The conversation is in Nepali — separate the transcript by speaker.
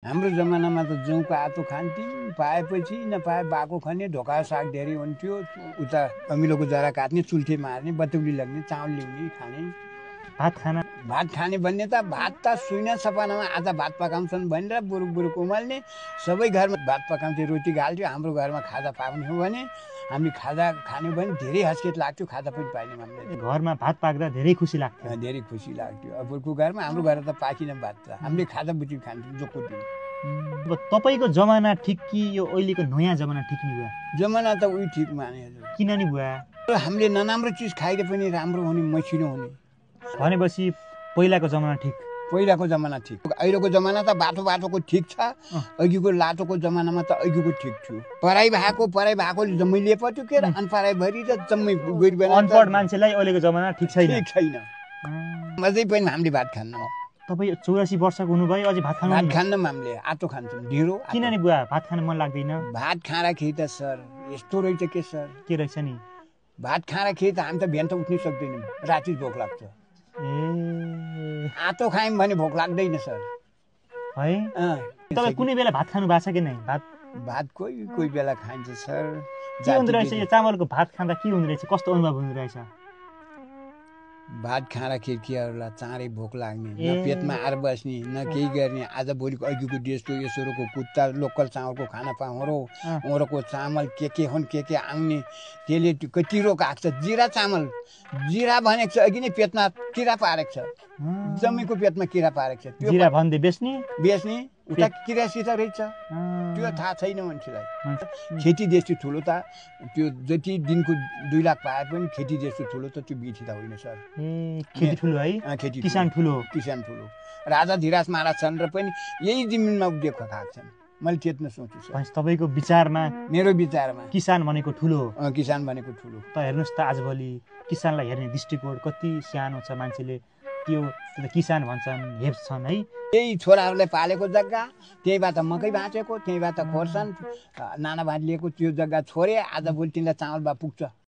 Speaker 1: हाम्रो जमानामा त जौँको आतो खान्थ्यौँ, पाएपछि नपाए बाको खन्ने, ढोका साग धेरै हुन्थ्यो, उता अमिलोको जरा काट्ने, चुल्ठे मार्ने, बतौली लग्ने, चामल ल्याउने खाने। भात खाने भन्ने त भात त सुइना सपनामा आज भात पकाउँछन् भनेर बुरुक उमाल्ने, सबै घरमा भात पकाउँथे, रोटी घाल्थ्यो। हाम्रो घरमा खाजा पाउने हो भने हामी खाजा खाने भने धेरै हस्केत लाग्थ्यो, खाजा पनि पाइने हामीले।
Speaker 2: घरमा भात पाक्दा धेरै खुसी लाग्थ्यो।
Speaker 1: धेरै खुसी लाग्थ्यो। अबको घरमा हाम्रो घर त पाकिन भात त हामीले खाजा बुटी खान्थ्यौँ जोको दिन।
Speaker 2: अब तपाईँको जमाना ठिक कि यो अहिलेको नयाँ जमाना ठिक नि बुवा?
Speaker 1: जमाना त उही ठिक माने हजुर।
Speaker 2: किन नि बुवा?
Speaker 1: हामीले नराम्रो चिज खाइदिए पनि राम्रो हुने, मसिनो हुने।
Speaker 2: भनेपछि पहिलाको जमाना ठिक?
Speaker 1: पहिलाको जमाना ठिक। अहिलेको जमाना त बाटोको ठिक छ। अघिको लाटोको जमानामा त अघिको ठिक थियो। पढाइ भएकोले जम्मै लिएपट्यो के अनपढाइ भरि त जम्मै गइरबेला।
Speaker 2: अनपढ मान्छेलाई अहिलेको जमाना ठिक छैन।
Speaker 1: ठिक छैन। अझै पनि हामीले भात खान्न।
Speaker 2: तपाईँ 84 वर्षको हुनुभयो अझै भात खानु?
Speaker 1: भात खान्नौँ हामीले, आतो खान्छौँ ढिँडो।
Speaker 2: किन नि बुवा भात खान मन लाग्दैन?
Speaker 1: भात खाँदाखेरि त सर यस्तो रहेछ के सर?
Speaker 2: के रहेछ नि?
Speaker 1: भात खाँदाखेरि त हामी त बिहान त उठ्नै सक्दैनौँ, राति भोक लाग्छ। आतो खायौँ भने भोक लाग्दैन सर।
Speaker 2: है? तपाईँ कुनै बेला भात खानु भएको छ कि नै?
Speaker 1: भात कोही बेला खान्छ सर।
Speaker 2: के हुँदो रहेछ यो चामलको भात खाँदा? के हुँदो रहेछ? कस्तो अनुभव हुँदो रहेछ?
Speaker 1: भात खाँदा खिर्कीहरूलाई चाँडै भोक लाग्ने, न पेटमा आएर बस्ने, न केही गर्ने। आज भोलिको अघिको देशको यसोरोको कुत्ता लोकल चामलको खाना वरोको चामल के हुन् के आउने, त्यसले कति रोग आएको छ। जिरा चामल, जिरा भनेको छ अघि नै पेटमा किरा पारेको छ, जम्मीको पेटमा किरा पारेको छ।
Speaker 2: जिरा भन्दै बेच्ने
Speaker 1: उता किरासित रहेछ, त्यो थाहा छैन मान्छेलाई। खेती जस्तो ठुलो त त्यो जति दिनको 2 लाख पाए पनि खेती जस्तो ठुलो त त्यो बिथी त होइन सर।
Speaker 2: खेती ठुलो है?
Speaker 1: खेती
Speaker 2: किसान ठुलो।
Speaker 1: राजा धीराज महाराज छन् र पनि यही जमिनमा उब्जेको खाएको छन्। मैले त्यति सोच्छु सर।
Speaker 2: तपाईँको विचारमा? मेरो
Speaker 1: विचारमा
Speaker 2: किसान भनेको ठुलो।
Speaker 1: किसान भनेको ठुलो।
Speaker 2: त हेर्नुहोस् त आजभोलि किसानलाई हेर्ने दृष्टिकोण कति सानो छ। मान्छेले त्यो किसान भन्छन्, हेप्छन् है।
Speaker 1: त्यही छोराहरूलाई पालेको जग्गा, त्यहीबाट मकै भाँचेको, त्यहीबाट खोर्सानी नाना भात लिएको त्यो जग्गा छोडे आज भोलि तिनीलाई चामल बा पुग्छ।